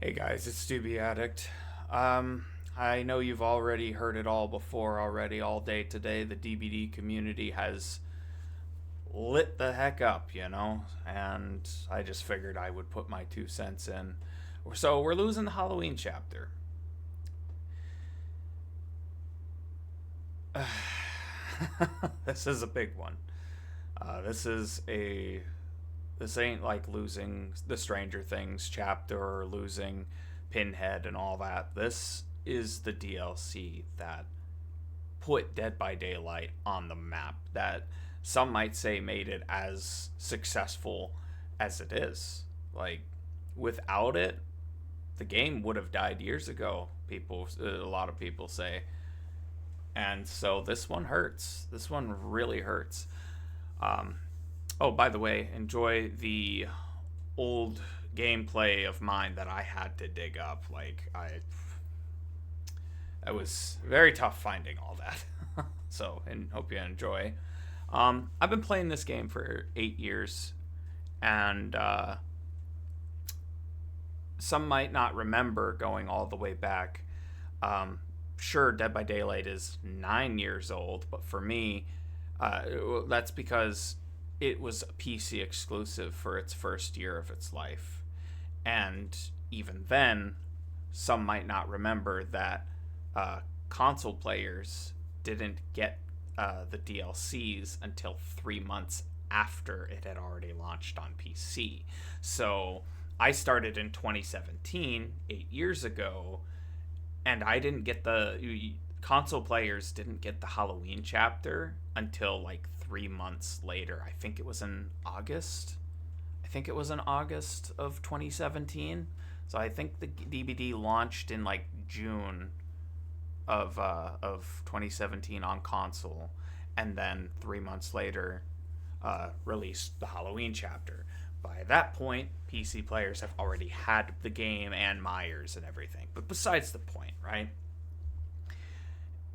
Hey guys, it's Doobie Addict. I know you've already heard it all before already, all day today. The DBD community has lit the heck up, and I just figured I would put my 2 cents in. So we're losing the Halloween chapter. This is a big one. This is a This ain't like losing the Stranger Things chapter or losing Pinhead and all that. This is the DLC that put Dead by Daylight on the map, that some might say made it as successful as it is. Like, without it, the game would have died years ago, a lot of people say. And so this one hurts. This one really hurts. Um, Oh, by the way, enjoy the old gameplay of mine that I had to dig up. It was very tough finding all that. So, and hope you enjoy. I've been playing this game for 8 years, and some might not remember going all the way back. Sure, Dead by Daylight is 9 years old, but for me, that's because it was a PC exclusive for its first year of its life. And even then, some might not remember that console players didn't get the DLCs until 3 months after it had already launched on PC. So I started in 2017, 8 years ago, and I didn't get the console players didn't get the Halloween chapter until like 3 months later. I think it was in August. I think it was in August of 2017. So I think the DVD launched in like June of 2017 on console, and then 3 months later released the Halloween chapter. By that point, PC players have already had the game and Myers and everything. But besides the point, right?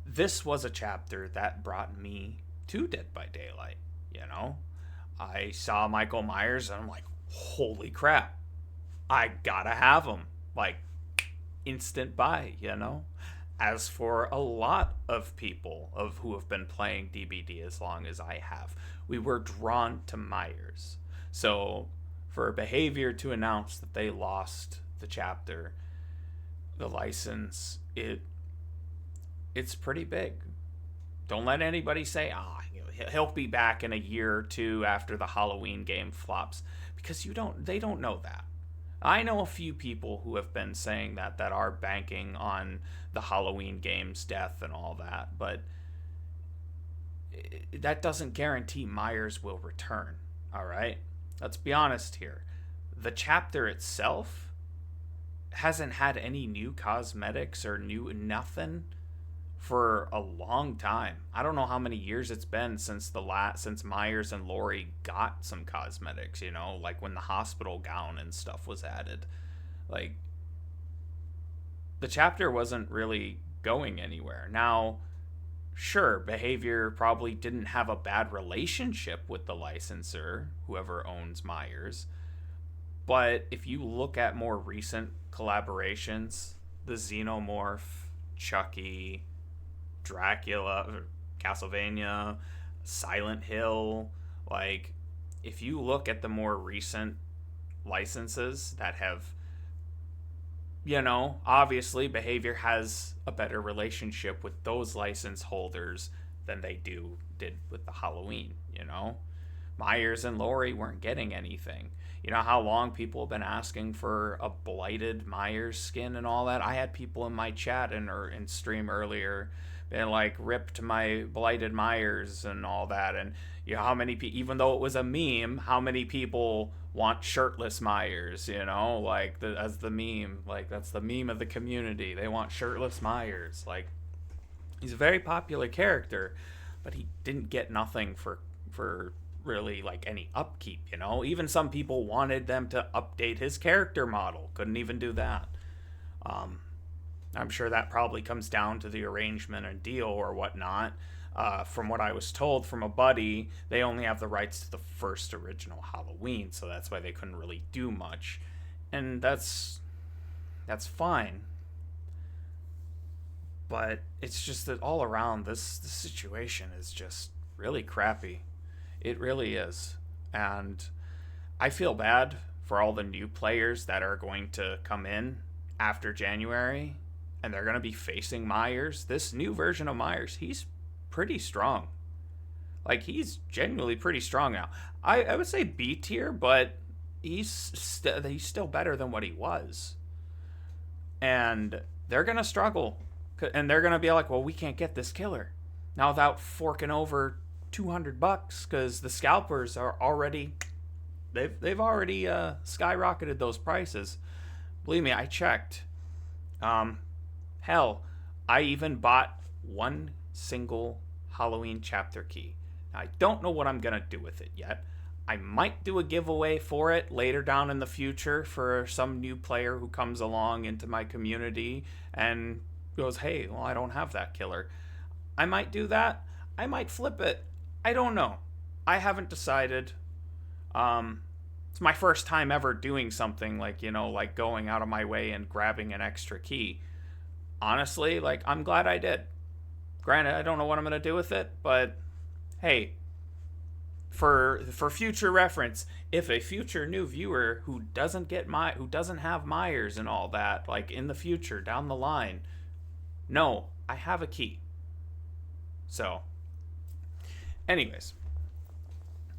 This was a chapter that brought me to Dead by Daylight. I saw Michael Myers and I'm like, holy crap, I gotta have him. Like, instant buy. As for a lot of people of who have been playing DBD as long as I have, we were drawn to Myers. So for Behavior to announce that they lost the chapter, the license, it's pretty big. Don't let anybody say, he'll be back in a year or two after the Halloween game flops, because they don't know that. I know a few people who have been saying that are banking on the Halloween game's death and all that, but that doesn't guarantee Myers will return. All right? Let's be honest here. The chapter itself hasn't had any new cosmetics or new nothing for a long time. I don't know how many years it's been since since Myers and Laurie got some cosmetics, like when the hospital gown and stuff was added. Like, the chapter wasn't really going anywhere. Now, sure, Behavior probably didn't have a bad relationship with the licensor, whoever owns Myers. But if you look at more recent collaborations, the Xenomorph, Chucky, Dracula, Castlevania, Silent Hill, like, if you look at the more recent licenses that have, obviously Behavior has a better relationship with those license holders than they did with the Halloween. Myers and Laurie weren't getting anything. You know how long people have been asking for a blighted Myers skin and all that? I had people in my chat and or in stream earlier been like, ripped my blighted Myers and all that. And how many people, even though it was a meme, how many people want shirtless Myers? Like, as the meme, like, that's the meme of the community. They want shirtless Myers. Like, he's a very popular character, but he didn't get nothing for really like any upkeep. Even some people wanted them to update his character model, couldn't even do that. I'm sure that probably comes down to the arrangement and deal or whatnot. From what I was told from a buddy, they only have the rights to the first original Halloween, so that's why they couldn't really do much. And that's That's fine. But it's just that all around, this situation is just really crappy. It really is. And I feel bad for all the new players that are going to come in after January and they're going to be facing Myers. This new version of Myers, he's pretty strong. Like, he's genuinely pretty strong now. I would say B tier, but he's still better than what he was. And they're going to struggle. And they're going to be like, well, we can't get this killer. Now, without forking over $200, because the scalpers are already... They've already skyrocketed those prices. Believe me, I checked. Hell, I even bought one single Halloween chapter key. Now, I don't know what I'm going to do with it yet. I might do a giveaway for it later down in the future for some new player who comes along into my community and goes, hey, well, I don't have that killer. I might do that. I might flip it. I don't know. I haven't decided. It's my first time ever doing something like, like going out of my way and grabbing an extra key. Honestly, like, I'm glad I did. Granted, I don't know what I'm going to do with it, but hey, for future reference, if a future new viewer who doesn't have Myers and all that, like in the future down the line, no, I have a key. So, anyways,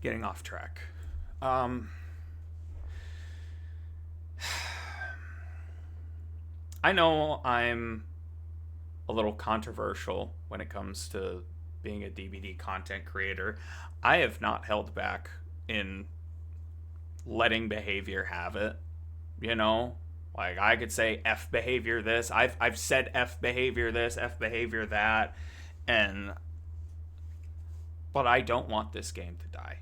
getting off track. I know I'm a little controversial when it comes to being a DBD content creator. I have not held back in letting behavior have it. Like, I could say F behavior this. I've said F behavior this, F behavior that, but I don't want this game to die.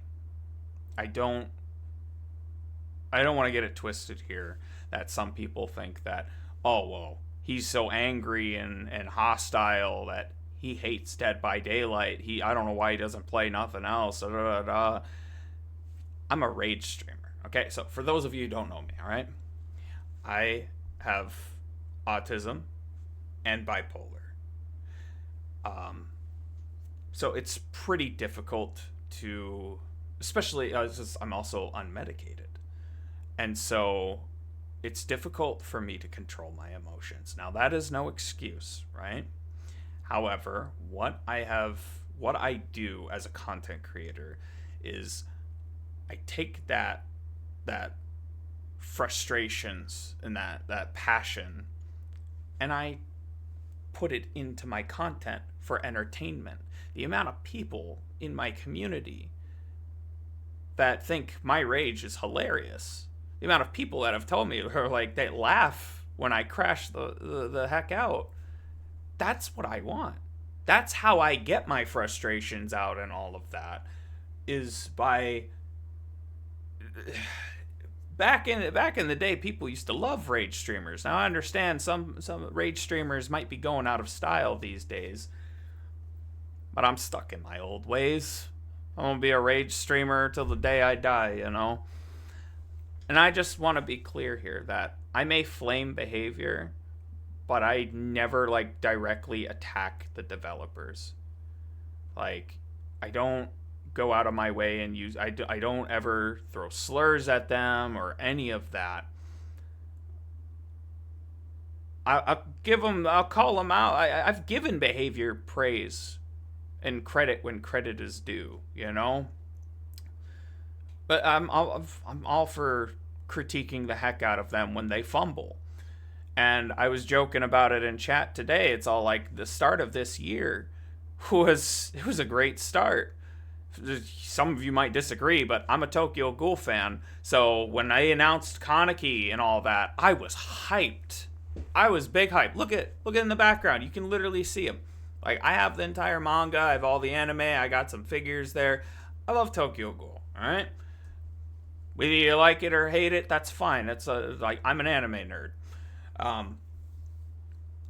I don't want to get it twisted here that some people think that, oh, well, he's so angry and hostile that he hates Dead by Daylight. I don't know why he doesn't play nothing else. I'm a rage streamer. Okay, so for those of you who don't know me, all right? I have autism and bipolar. So it's pretty difficult to, especially I'm also unmedicated. And so it's difficult for me to control my emotions. Now, that is no excuse, right? However, what I do as a content creator is I take that frustrations and that passion and I put it into my content for entertainment. The amount of people in my community that think my rage is hilarious, the amount of people that have told me, or like, they laugh when I crash the heck out. That's what I want. That's how I get my frustrations out and all of that, is by... Back in the day, people used to love rage streamers. Now, I understand some rage streamers might be going out of style these days, but I'm stuck in my old ways. I'm going to be a rage streamer till the day I die, And I just want to be clear here that I may flame behavior, but I never, like, directly attack the developers. Like, I don't go out of my way and use... I don't ever throw slurs at them or any of that. I'll call them out. I've given behavior praise and credit when credit is due, But I'm all for critiquing the heck out of them when they fumble. And I was joking about it in chat today. It's all like, the start of this year was a great start. Some of you might disagree, but I'm a Tokyo Ghoul fan. So when they announced Kaneki and all that, I was hyped. I was big hype. Look in the background. You can literally see him. Like, I have the entire manga. I have all the anime. I got some figures there. I love Tokyo Ghoul. All right. Whether you like it or hate it, that's fine. It's like, I'm an anime nerd.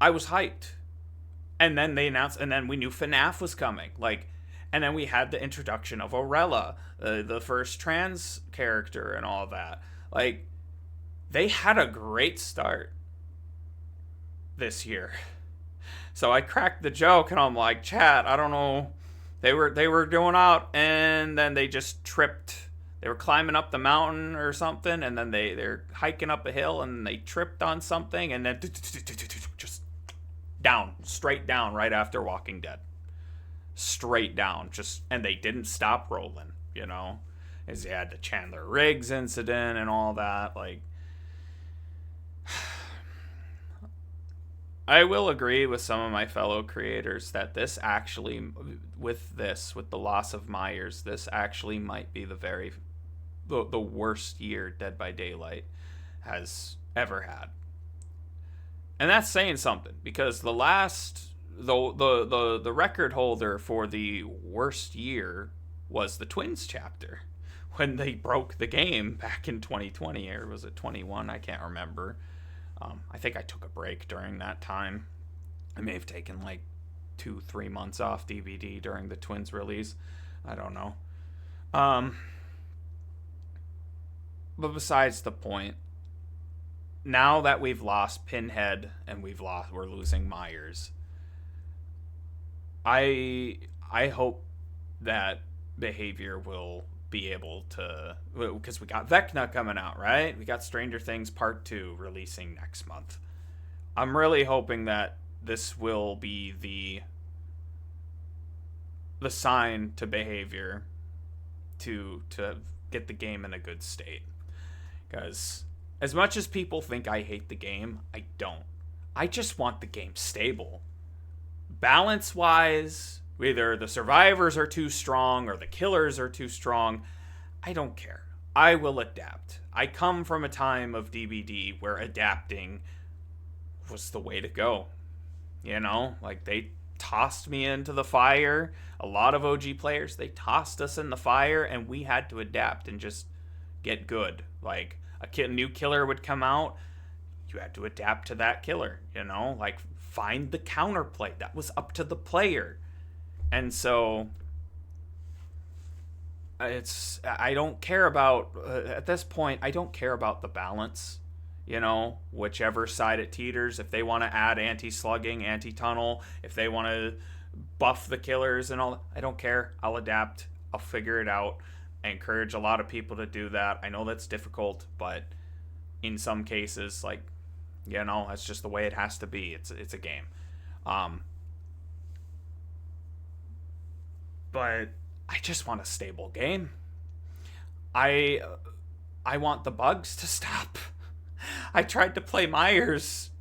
I was hyped. And then they announced, and then we knew FNAF was coming. Like, and then we had the introduction of Orella, the first trans character and all that. Like, they had a great start. this year. So I cracked the joke and I'm like, chat, I don't know. They were doing out and then they just tripped. They were climbing up the mountain or something, and then they're hiking up a hill and they tripped on something and then just down, straight down right after Walking Dead. Straight down, just, and they didn't stop rolling, you know? As you had the Chandler Riggs incident and all that, like, I will agree with some of my fellow creators that this actually, with the loss of Myers, this actually might be the worst year Dead by Daylight has ever had. And that's saying something, because the record holder for the worst year was the Twins chapter, when they broke the game back in 2020, or was it 21? I can't remember. I think I took a break during that time. I may have taken like 2-3 months off DVD during the Twins release. I don't know. But besides the point, now that we've lost Pinhead and we're losing Myers, I hope that Behavior will be able to, because we got Vecna coming out, right? We got Stranger Things Part 2 releasing next month. I'm really hoping that this will be the sign to Behavior to get the game in a good state. Because as much as people think I hate the game, I don't. I just want the game stable. Balance-wise, either the survivors are too strong or the killers are too strong. I don't care. I will adapt. I come from a time of DBD where adapting was the way to go. You know, like, they tossed me into the fire. A lot of OG players, they tossed us in the fire and we had to adapt and just get good. Like, a new killer would come out, you had to adapt to that killer, you know? Like, find the counterplay. That was up to the player. And so I don't care about, at this point, I don't care about the balance, you know, whichever side it teeters. If they want to add anti-slugging, anti-tunnel, if they want to buff the killers and all, I don't care. I'll adapt. I'll figure it out. I encourage a lot of people to do that. I know that's difficult, but in some cases, like, you know, that's just the way it has to be. It's a game. But I just want a stable game. I want the bugs to stop. I tried to play Myers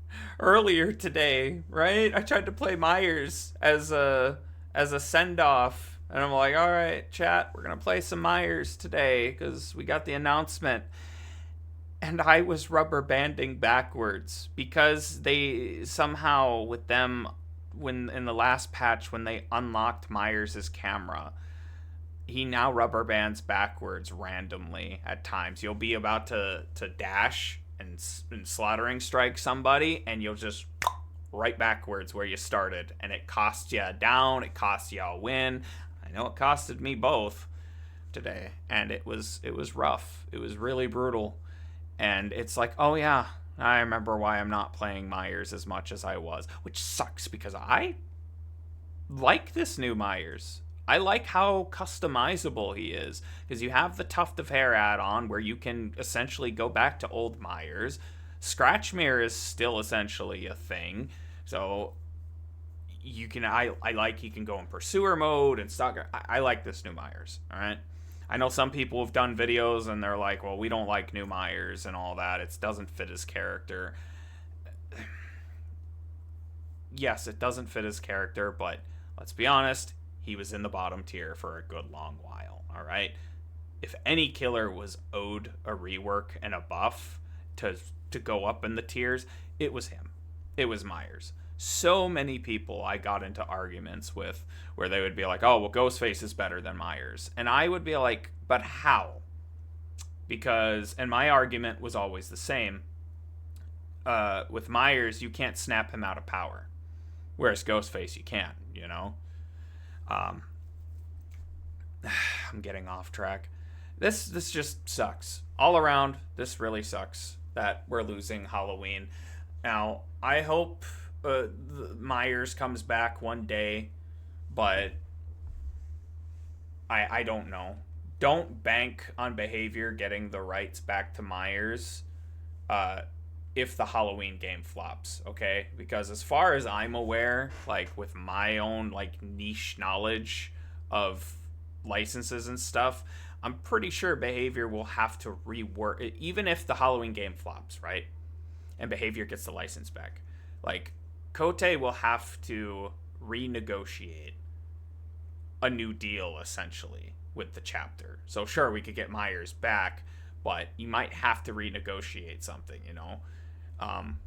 earlier today, right? I tried to play Myers as a send-off, and I'm like, all right, chat, we're gonna play some Myers today because we got the announcement. And I was rubber banding backwards because they somehow, with them, when in the last patch, when they unlocked Myers' camera, he now rubber bands backwards randomly at times. You'll be about to dash and slaughtering strike somebody, and you'll just right backwards where you started, and it costs you a down, it costs you a win. I know it costed me both today, and it was rough. It was really brutal. And it's like, oh yeah, I remember why I'm not playing Myers as much as I was, which sucks because I like this new Myers. I like how customizable he is, because you have the Tuft of Hair add-on where you can essentially go back to old Myers. Scratch Mirror is still essentially a thing, so you can, I like he can go in Pursuer mode and Stalker. I like this new Myers, alright? I know some people have done videos and they're like, well, we don't like new Myers and all that. It doesn't fit his character. Yes, it doesn't fit his character, but let's be honest, he was in the bottom tier for a good long while, all right? If any killer was owed a rework and a buff to go up in the tiers, it was him. It was Myers. So many people I got into arguments with where they would be like, oh, well, Ghostface is better than Myers. And I would be like, but how? Because, and my argument was always the same. With Myers, you can't snap him out of power. Whereas Ghostface, you can, you know? I'm getting off track. This just sucks. All around, this really sucks that we're losing Halloween. Now, I hope Myers comes back one day, but I don't know. Don't bank on behavior getting the rights back to Myers uh, if the Halloween game flops, okay? Because as far as I'm aware, like with my own like niche knowledge of licenses and stuff, I'm pretty sure behavior will have to rework even if the Halloween game flops, right? And behavior gets the license back. Like Kote will have to renegotiate a new deal essentially with the chapter. So sure, we could get Myers back, but you might have to renegotiate something, you know. Um,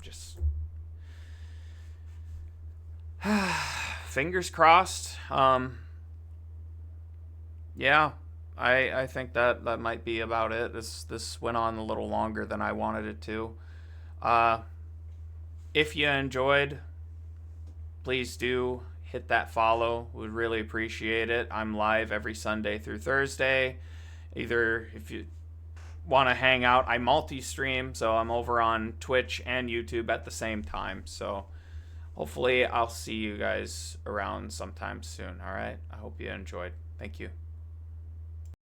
just fingers crossed. Yeah, I think that might be about it. This went on a little longer than I wanted it to. Uh, if you enjoyed, please do hit that follow. Would really appreciate it. I'm live every Sunday through Thursday. Either if you want to hang out, I multi-stream, so I'm over on Twitch and YouTube at the same time. So hopefully I'll see you guys around sometime soon. All right. I hope you enjoyed. Thank you.